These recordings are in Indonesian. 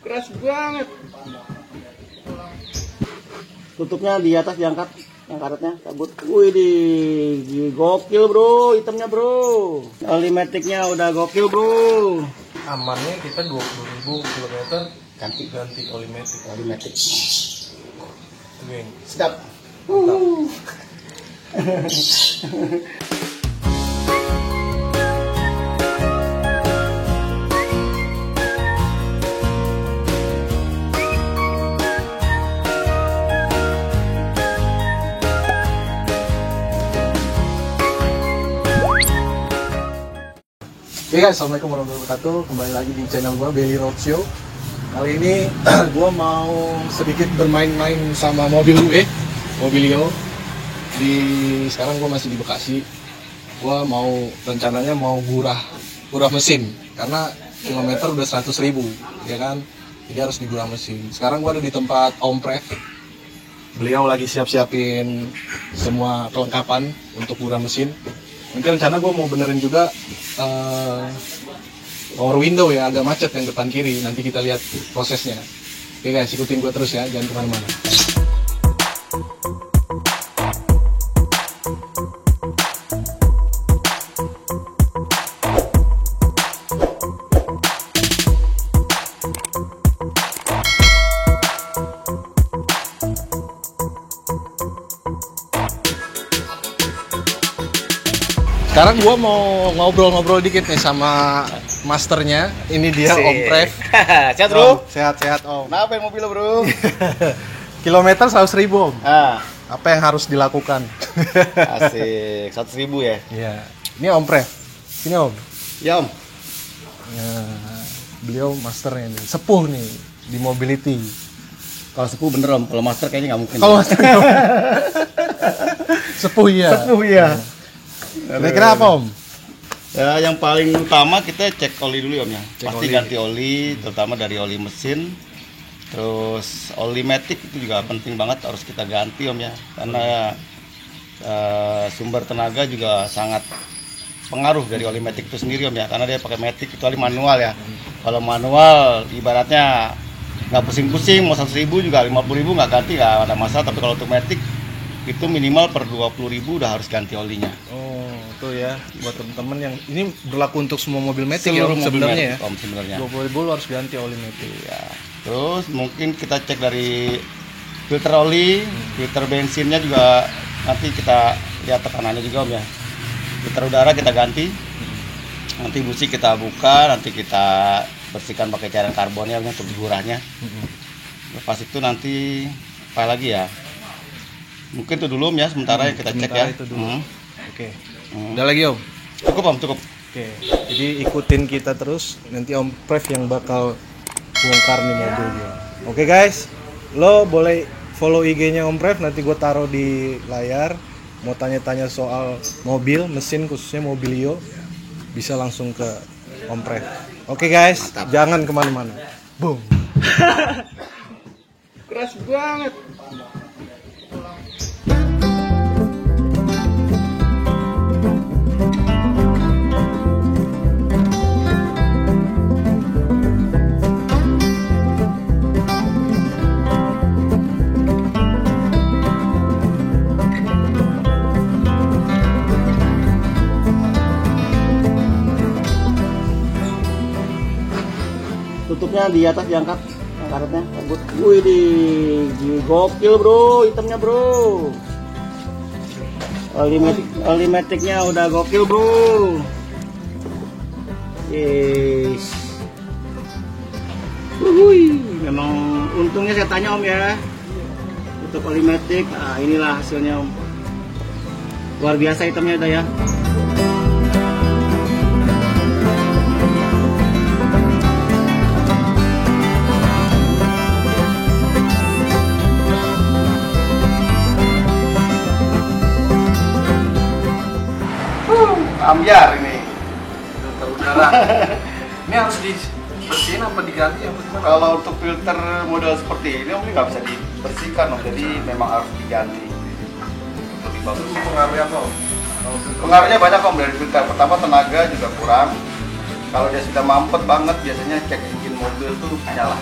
Keras banget. Tutupnya di atas diangkat, yang karetnya cabut. Wih, gokil bro, hitamnya bro. Oli matic-nya udah gokil bro. Amannya kita 20.000 kilometer ganti oli matic. Oli matic. Geng. Sedap. Oke guys, assalamualaikum warahmatullahi wabarakatuh. Kembali lagi di channel gua, Belly Roadshow. Kali ini gua mau sedikit bermain-main sama mobil gue, Mobilio. Sekarang gua masih di Bekasi. Gua rencananya mau gurah mesin karena kilometer udah 100.000, ya kan? Jadi harus digurah mesin. Sekarang gua ada di tempat Om Prev. Beliau lagi siap-siapin semua kelengkapan untuk gurah mesin. Nanti rencana gue mau benerin juga power window ya, agak macet yang depan kiri. Nanti kita lihat prosesnya. Oke guys, ikutin gue terus ya, jangan kemana-mana. Sekarang gua mau ngobrol-ngobrol dikit nih sama masternya. Ini dia Om Prev. Sehat bro? Sehat-sehat Om. Kenapa yang mobil lo bro? Kilometer 100.000 Om. Apa yang harus dilakukan? Asik, 100.000 ya? Iya. Ini Om Prev. Sini Om. Ya Om. Ya, beliau masternya nih. Sepuh nih di mobility. Kalau sepuh bener Om, kalau master kayaknya nggak mungkin. Kalau master sepuh ya. Sepuh ya. Kira-kira apa Om? Ya, yang paling utama kita cek oli dulu Om ya. Pasti oli. ganti oli, terutama dari oli mesin. Terus oli matic itu juga penting banget, harus kita ganti Om ya. Karena sumber tenaga juga sangat pengaruh dari oli matic itu sendiri Om ya. Karena dia pakai matic kecuali manual ya. Kalau manual ibaratnya nggak pusing-pusing, mau 100.000 juga 50.000 nggak ganti nggak ada masalah. Tapi kalau automatic itu minimal per 20.000 udah harus ganti olinya. Oh, tuh ya, buat teman-teman yang ini berlaku untuk semua mobil matic ya Seluruh mobil sebenarnya matic, ya. Om, sebenarnya. 20.000 lo harus ganti oli matic. Ya. Terus mungkin kita cek dari filter oli, filter bensinnya juga nanti kita lihat tekanannya juga Om ya. Filter udara kita ganti. Nanti busi kita buka, nanti kita bersihkan pakai cairan karbonnya untuk digurahnya. Lepas itu nanti apa lagi ya? Mungkin itu dulu Om ya, sementara yang kita cek ya. Itu dulu. Oke. Udah lagi Om? Cukup Om, cukup. Oke. Jadi ikutin kita terus, nanti Om Prev yang bakal bongkar nih mobilnya. Oke guys, lo boleh follow IG-nya Om Prev, nanti gue taruh di layar. Mau tanya-tanya soal mobil, mesin khususnya Mobilio, bisa langsung ke Om Prev. Oke guys, mantap. Jangan kemana-mana. Boom. Keras banget. Tutupnya di atas diangkat, yang karetnya cabut. Wih, gokil bro, hitamnya bro. Oli matic-nya udah gokil bro. Yes. Memang untungnya saya tanya Om ya. Untuk oli matic, nah inilah hasilnya Om. Luar biasa hitamnya udah ya. Ambiar ini Filter udara. Ini harus dibersihin apa diganti apa gimana? kalau untuk filter model seperti ini Om nggak bisa dibersihkan Om, jadi memang harus diganti lebih bagus. Pengaruhnya apa Om? Pengaruhnya banyak Om, dari filter pertama tenaga juga kurang, Kalau dia sudah mampet banget, biasanya cek engine mobil tuh nyala.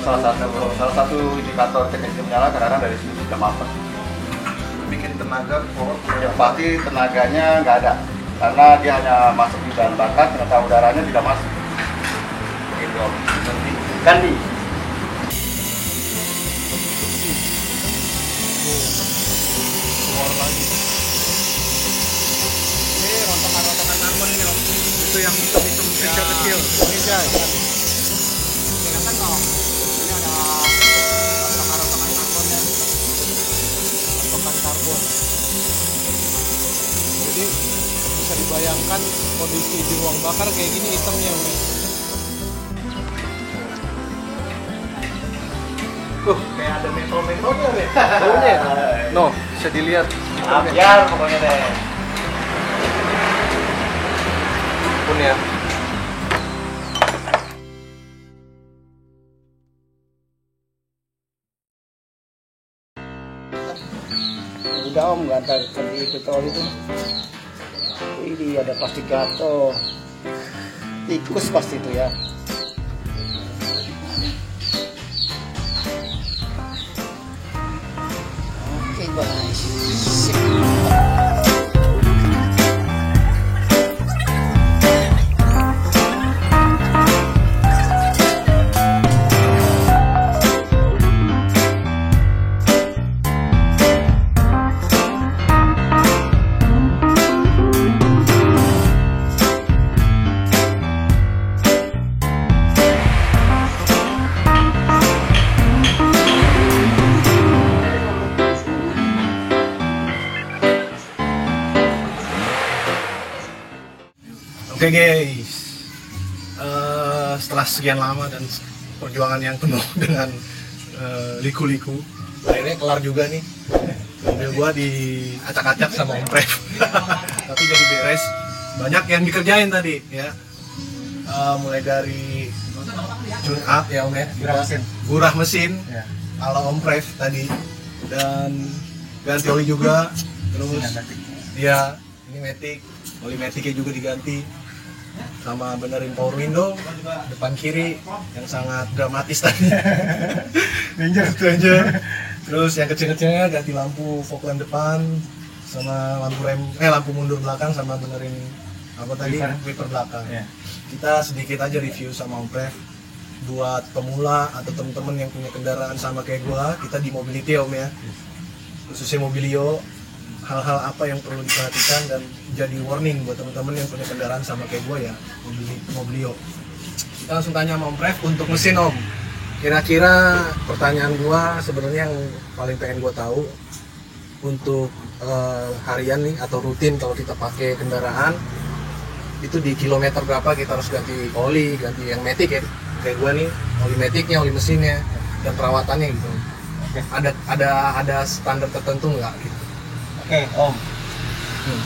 Salah satu indikator cek engine nyala karena dari sini sudah mampet. Bikin tenaga Yang pasti tenaganya nggak ada, karena dia hanya masuk di bahan bakar, ternyata udaranya tidak masuk. Gitu. Ganti. keluar lagi. Ini rontokan-rontokan karbon ini om. Itu yang hitam-hitam kecil-kecil. Ini guys. Kelihatan dong. Ini ada rontokan-rontokan karbonnya. Rontokan karbon. Jadi bisa dibayangkan kondisi di ruang bakar kayak gini hitamnya om. Kayak ada metro-metronya deh. Baunya. No, bisa dilihat. Biar pokoknya deh. Pun ya. Udah om, nggak ada seperti itu tol itu. Ini ada plastik gato. Tikus pasti itu ya. Oke guys. Oke guys, setelah sekian lama dan perjuangan yang penuh dengan liku-liku, akhirnya kelar juga nih. Mobil gua diacak-acak sama Om Prev, tapi jadi beres. Banyak yang dikerjain tadi ya, mulai dari tune up ya Om ya, gurah mesin ala Om Prev tadi, dan ganti oli juga. Terus ya ini matic, oli maticnya juga diganti, sama benerin power window depan kiri yang sangat dramatis tadi. Danger. Terus yang kecil-kecilnya ganti lampu fog lamp depan sama lampu rem lampu mundur belakang, sama benerin apa tadi wiper belakang. Kita sedikit aja review sama Om Prev buat pemula atau temen-temen yang punya kendaraan sama kayak gua. Kita di Mobility Om ya, khususnya Mobilio, hal-hal apa yang perlu diperhatikan dan jadi warning buat teman-teman yang punya kendaraan sama kayak gue ya, Mobilio. Kita langsung tanya sama Om Prev untuk mesin Om. Kira-kira pertanyaan gue sebenarnya yang paling pengen gue tahu untuk harian nih atau rutin kalau kita pakai kendaraan itu di kilometer berapa kita harus ganti oli, ganti yang matic ya, kayak gue nih, oli maticnya, oli mesinnya, dan perawatannya gitu. Ada standar tertentu nggak gitu? Oke, Om.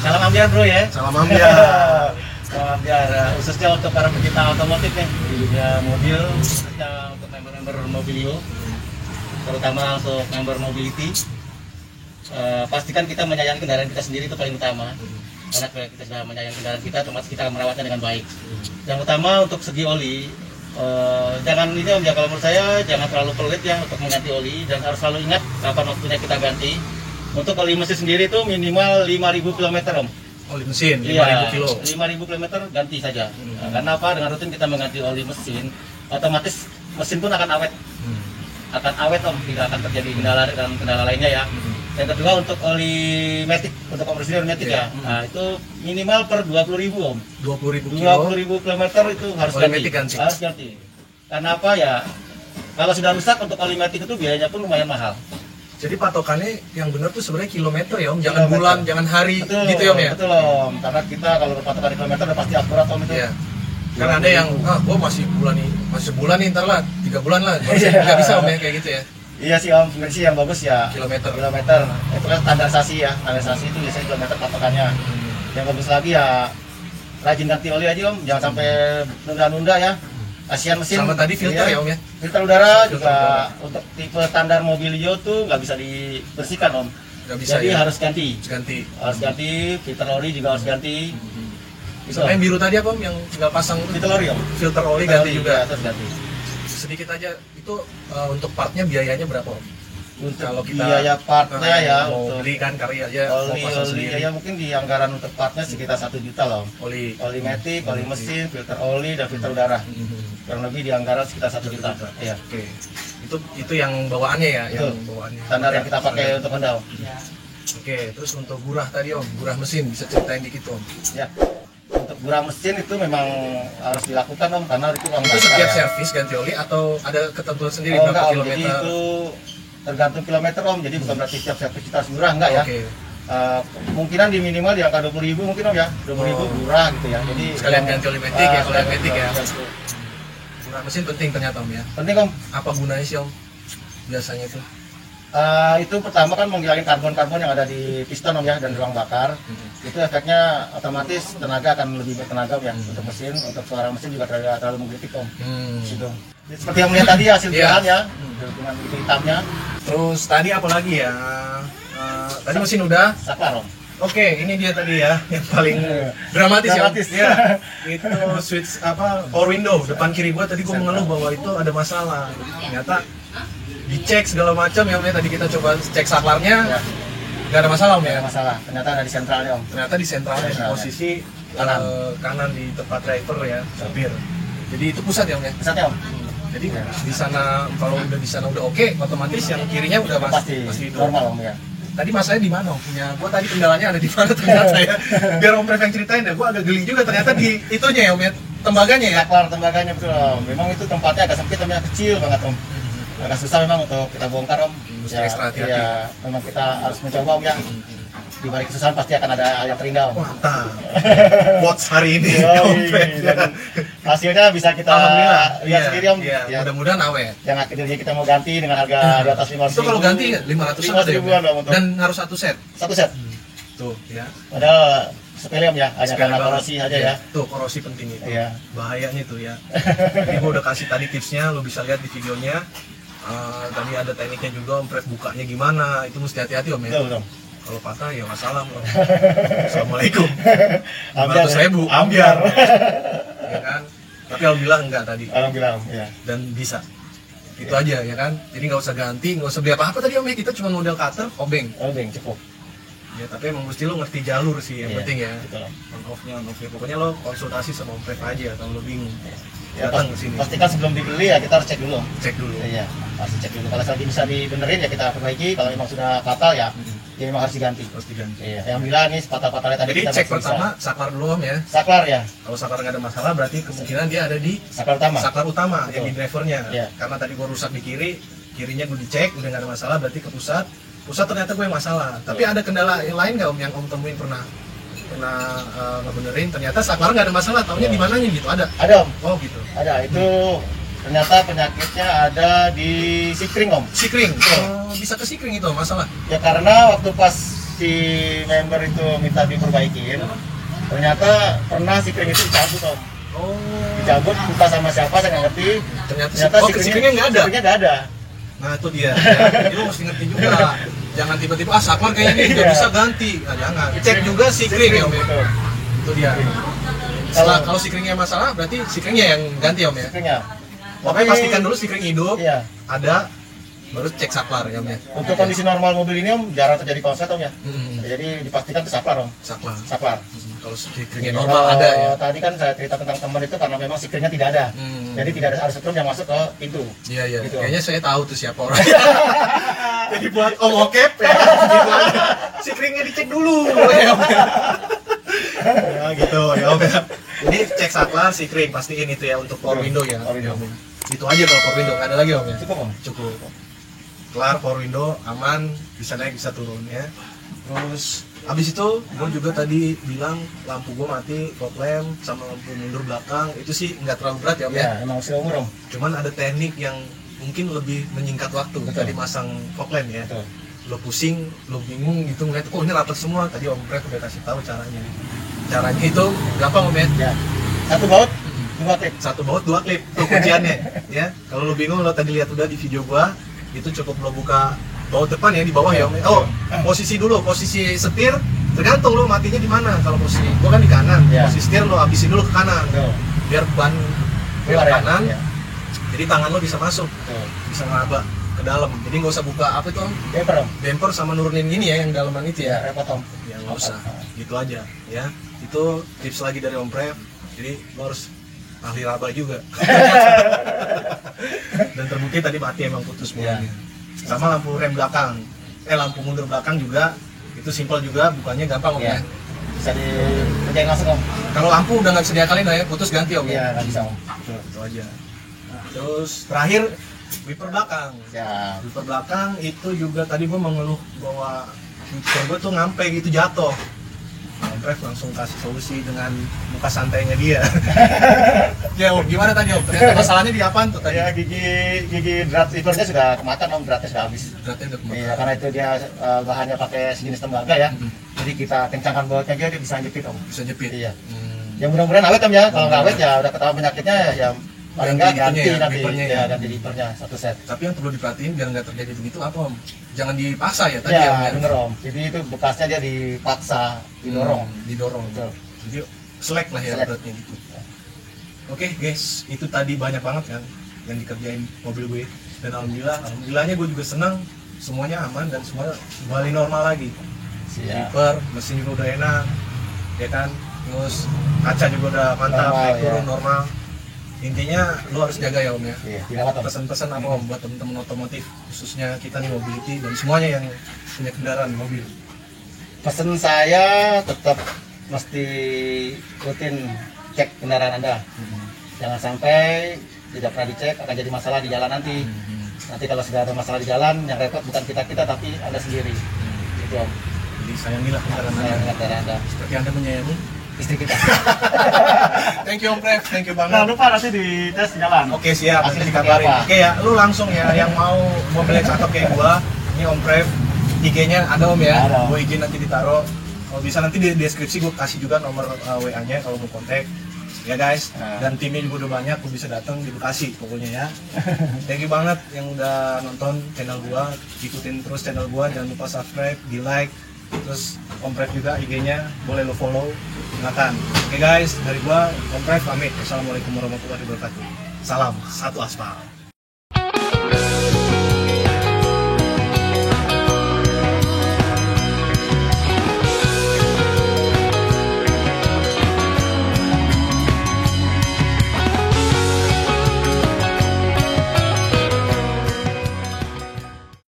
Salam ambiar bro ya. Salam ambiar. Salam ambiar. Khususnya untuk para pecinta otomotif nih, di dunia mobil, khususnya untuk member-member Mobilio, terutama untuk member Mobility. Pastikan kita menyayangi kendaraan kita sendiri itu paling utama. Karena kita sudah menyayangi kendaraan kita, otomatis kita akan merawatnya dengan baik. Yang utama untuk segi oli, jangan ini Om ya, kalau menurut saya jangan terlalu pelit ya untuk mengganti oli, dan harus selalu ingat kapan waktunya kita ganti. Untuk oli mesin sendiri itu minimal 5.000 km Om. Oli mesin 5.000 kilo. 5.000 km ganti saja. Nah, karena apa? Dengan rutin kita mengganti oli mesin, otomatis mesin pun akan awet. Akan awet Om, tidak akan terjadi kendala dan kendala lainnya ya. Yang kedua untuk oli matic, untuk kompresor matic ya. Nah, itu minimal per 20.000 Om. 20.000 kilo. 20.000 km itu harus Oli ganti. matic ganti. Harus ganti. Karena apa ya? Kalau sudah rusak untuk oli matic itu biayanya pun lumayan mahal. Jadi patokannya yang benar tuh sebenarnya kilometer ya Om, jangan bulan, jangan hari, betul, gitu ya Om ya? Betul Om, karena kita kalau berpatokan di kilometer udah pasti akurat Om itu. Iya. Kan ada yang, gua masih sebulan nih, ntar lah, 3 bulan lah, nggak bisa Om ya, kayak gitu ya? Iya sih Om, sebenarnya sih yang bagus ya Kilometer. Itu kan standarisasi ya, standarisasi itu biasanya kilometer patokannya. Yang bagus lagi ya rajin ganti oli aja Om, jangan sampai nunda-nunda ya. Kasihan mesin. Sama tadi filter ya Om ya? Filter udara juga untuk tipe standar Mobilio tuh nggak bisa dibersihkan Om. Nggak bisa. Jadi ya? harus ganti. Ganti. Harus ganti, filter oli juga harus ganti. Misalnya yang biru tadi apa Om, yang tinggal pasang itu? Filter oli, Om. Filter oli ganti juga. Ya, terus ganti. Sedikit aja itu untuk partnya biayanya berapa Om? Untuk Kalau kita biaya partnya ya, mau untuk beli kan karya aja mau pasang oli sendiri. ya mungkin di anggaran untuk partnya sekitar 1 juta lah, Om. Oli Matic, oli mesin, filter oli, dan filter udara. Kurang lebih di anggaran sekitar 1 juta. Iya. Oke. Itu yang bawaannya ya, Betul. yang bawaannya. Standar yang kita pakai untuk Honda, Om. Oke, terus untuk gurah tadi Om, gurah mesin bisa ceritain dikit Om. Ya. Untuk gurah mesin itu memang harus dilakukan, Om, karena itu uang Itu bakar, setiap ya. servis ganti oli atau ada ketentuan sendiri Oh, berapa enggak, Om. kilometer? Jadi itu tergantung kilometer, Om. Jadi bukan berarti setiap servis kita harus gurah, enggak ya. Oke. Kemungkinan di minimal di angka 20.000 mungkin, Om, ya. 20.000 gurah gitu ya. Jadi Sekalian ganti oli metik ya, kalau yang metik ya. ganti. Gurah mesin penting ternyata Om ya. Penting, Om. Apa gunanya sih Om? Biasanya itu. Itu pertama kan menghilangin karbon-karbon yang ada di piston, Om, ya, dan ruang bakar. Itu efeknya otomatis tenaga akan lebih bertenaga, Om, ya, untuk mesin. Untuk suara mesin juga terlalu menggelitik, Om. Situ. Seperti yang melihat tadi hasil Iya. pilihan ya, dengan itu hitamnya. Terus tadi apa lagi ya? Tadi mesin udah. Saklar, Om. Oke, ini dia tadi ya yang paling dramatis ya. Dramatis. Ya. Itu switch apa power window depan kiri gua tadi gua mengeluh bahwa itu ada masalah. Ternyata dicek segala macam ya Om ya. Tadi kita coba cek saklarnya. Ya. Nggak ada masalah Om Nggak ya. ada masalah. Ternyata ada di sentralnya, Om. Ternyata di sentralnya di Sentralnya. posisi Kanan. kanan di tempat driver ya, supir. Jadi itu pusat ya Om ya. Pusatnya, Om. Jadi di sana kalau udah di sana udah oke, otomatis yang kirinya udah Pasti itu. normal, Om, ya. Tadi masalahnya di mana? Punya gua tadi kendalanya ada di mana ternyata ya. Biar Om Prev yang ceritain ya, gua agak geli juga ternyata di itunya ya Om ya, tembaganya ya. Saklar tembaganya betul, Om. Memang itu tempatnya agak sempit, Om, ya, kecil banget, Om. Agak susah memang untuk kita bongkar, Om. Mesti ekstra hati-hati. Ya, memang kita harus mencoba, Om, ya. Di balik kesusahan pasti akan ada hal yang terindah, Om. Mantap. Watch hari ini. Yoi, Om Prev. dan hasilnya bisa kita Alhamdulillah. lihat sendiri, Om. Iya, Ya, mudah-mudahan awet. yang akhirnya kita mau ganti dengan harga di atas 500.000. Itu kalau ganti 500 ada ya, Om? ribuan, Om, untuk Dan harus satu set. satu set. Tuh, ya. Padahal sepele, Om, ya, hanya Sekali karena banget. korosi aja Iya. ya. Tuh, korosi penting itu. Iya. Bahayanya tuh ya. Jadi gua udah kasih tadi tipsnya, lo bisa lihat di videonya. Tadi ada tekniknya juga Om Prev bukanya gimana, itu mesti hati-hati Om ya. Betul, Om. Kalau patah ya masalah Om. Assalamualaikum. Ambiar, 500.000 ambiar. Ya kan? Tapi alhamdulillah enggak tadi Alhamdulillah, Om, ya. dan bisa. Itu aja ya kan. Jadi nggak usah ganti, nggak usah beli apa-apa tadi Om ya. Kita cuma model cutter, obeng. Beng, cukup. Ya tapi emang mesti lo ngerti jalur sih yang Iya, penting ya. betul, Om. On off-nya. Pokoknya lo konsultasi sama Om Prev aja kalau lo bingung. Ya, Datang ke sini. pastikan sebelum dibeli ya kita harus cek dulu, Om. Cek dulu. Iya, pasti cek dulu. Kalau lagi bisa dibenerin ya kita perbaiki. Kalau memang sudah fatal ya, ya memang harus diganti. Harus diganti. Iya, yang bilang nih fatal-fatalnya tadi Jadi kita cek masih bisa. pertama saklar dulu Om ya. Saklar ya, Kalau saklar nggak ada masalah berarti kemungkinan dia ada di saklar utama. saklar utama Betul. yang di drivernya. Iya. Karena tadi gua rusak di kirinya gua dicek udah nggak ada masalah berarti ke pusat ternyata gue yang masalah. Tapi ada kendala yang lain nggak Om yang Om temuin pernah ngebenerin ternyata saklar nggak ada masalah, taunya di mananya gitu ada. Ada, Om. Oh gitu. Ada. Itu ternyata penyakitnya ada di sikring, Om. Sikring. Betul. Bisa ke sikring itu masalah. Ya karena waktu pas si member itu minta diperbaikin, ternyata pernah sikring itu dicabut, Om. Oh. Dicabut entah sama siapa saya nggak ngerti. Ternyata sikringnya nggak ada. Sikringnya nggak ada. Nah itu dia. Ya, jadi lo mesti ngerti juga. Jangan tiba-tiba saklar kayaknya ini nggak Iya. bisa ganti. Nah, jangan. Cek juga sikring ya Om. Ya. Betul. Itu dia. Kalau sikringnya masalah berarti sikringnya yang ganti Om ya. Sikringnya. Pokoknya pastikan dulu sikring hidup, Iya. ada, baru cek saklar ya Om ya. Untuk kondisi normal mobil ini, Om, jarang terjadi konslet, Om, ya. Hmm, Jadi dipastikan itu saklar, Om. saklar. Saklar. Kalau sikringnya normal ada ya. Tadi kan saya cerita tentang teman itu karena memang sikringnya tidak ada. Jadi tidak ada arus setrum yang masuk ke pintu. Iya iya. Gitu. Kayaknya saya tahu tuh siapa orang. Jadi buat Om Okep ya. Gitu aja. Sikringnya dicek dulu. Ya, Om, ya. Ya gitu ya Om ya. Ini cek saklar, sikring pastiin itu ya untuk power window ya. Power window. Itu aja kalau power window, nggak ada lagi Om ya. Cukup, Om. Cukup. Kelar power window, aman, bisa naik bisa turun ya. Terus habis itu gue juga tadi bilang lampu gue mati, fog lamp sama lampu mundur belakang itu sih nggak terlalu berat ya Om ya. Ya, emang seumur, Om. Cuman ada teknik yang mungkin lebih menyingkat waktu. Betul. Tadi masang fog lamp ya. Betul. Lo pusing, lo bingung gitu ngeliat, oh ini rapat semua. Tadi Om Prev udah kasih tahu caranya. Caranya itu gampang Om ya. Ya. Satu baut, dua klip. Satu baut dua klip tuh kunciannya ya. Kalau lo bingung lo tadi lihat udah di video gua, itu cukup lo buka baut depan ya di bawah ya Om. Oh, posisi dulu, posisi setir Tergantung lo matinya di mana. Kalau posisi gua kan di kanan, Ya. posisi setir lo habisin dulu ke kanan, Betul. biar ban Keluar ke ya? kanan, Ya. jadi tangan lo bisa masuk, Betul. bisa ngeraba ke dalam. Jadi nggak usah buka apa itu Om? Bumper Om. Bumper sama nurunin ini ya yang dalaman itu Ya, ya. repot Om. Ya nggak usah, gitu aja ya. Itu tips lagi dari Om Prev. Jadi lo harus ahli raba juga. Dan terbukti tadi mati emang putus Ya. bolanya. Sama lampu rem belakang, lampu mundur belakang juga itu simpel juga, bukannya gampang Om Ya. ya. Bisa dikerjain langsung Om. Kalau lampu udah nggak bisa diakalin lah ya, putus ganti Om Iya, ya. nggak bisa Om. Itu aja. Terus terakhir wiper belakang. Siap. Wiper belakang itu juga tadi gua mengeluh bahwa wiper gua tuh ngampe gitu jatuh. Om Prev langsung kasih solusi dengan muka santainya dia. Ya Om, gimana tadi Om? Ternyata masalahnya di apaan tuh tadi? Ya, gigi drat wipernya sudah kemakan Om, dratnya sudah habis. Beratnya udah kemakan. Iya, karena itu dia bahannya pakai sejenis tembaga ya. Mhm. Jadi kita kencangkan bautnya dia bisa jepit Om. Bisa jepit. Iya. Hmm. Ya mudah-mudahan awet Om ya. Kalau nggak awet ya udah ketahuan penyakitnya ya paling nggak Ganti ganti itunya ya, nanti wipernya ya, ya. ganti wipernya satu set. Tapi yang perlu diperhatiin biar nggak terjadi begitu apa Om? Jangan dipaksa ya tadi Ya, Om, ya. bener Om. Jadi itu bekasnya dia dipaksa, didorong. Didorong. Betul. Jadi selek lah ya Selek. beratnya gitu. Oke guys, itu tadi banyak banget kan yang dikerjain mobil gue. Dan alhamdulillahnya gue juga senang, semuanya aman dan semua kembali normal lagi. Siap. Wiper, mesin juga udah enak, ya kan. Terus kaca juga udah mantap, Normal, naik turun ya. normal. Intinya lo harus jaga ya Om ya. Iya, dirawat Om. Pesan-pesan apa Om buat teman-teman otomotif, khususnya kita nih mobility dan semuanya yang punya kendaraan mobil. Pesen saya tetap mesti rutin cek kendaraan Anda. Jangan sampai tidak pernah dicek akan jadi masalah di jalan nanti. Nanti kalau sudah ada masalah di jalan, yang repot bukan kita tapi Anda sendiri. Gitu Om. Jadi sayangilah kendaraan Saya Anda kendaraan Anda. seperti Anda menyayangi Istri kita. Thank you Om Prev, thank you banget. Jangan lupa nanti di tes jalan. Oke siap, Hasil nanti seperti dikabarin. apa? Oke ya, lu langsung ya yang mau mobil cakep kayak gua, ini Om Prev, IG-nya ada Om ya. Ada. Gua IG nanti ditaruh. Kalau bisa nanti di deskripsi gua kasih juga nomor WA-nya kalau mau kontak. Ya guys, Nah. dan timnya juga udah banyak, gua bisa datang di Bekasi pokoknya ya. Thank you banget yang udah nonton channel gua, ikutin terus channel gua, jangan lupa subscribe, di like, terus Om Prev juga IG-nya boleh lo follow, silakan. Oke guys, dari gua Om Prev pamit. Wassalamualaikum warahmatullahi wabarakatuh. Salam satu aspal.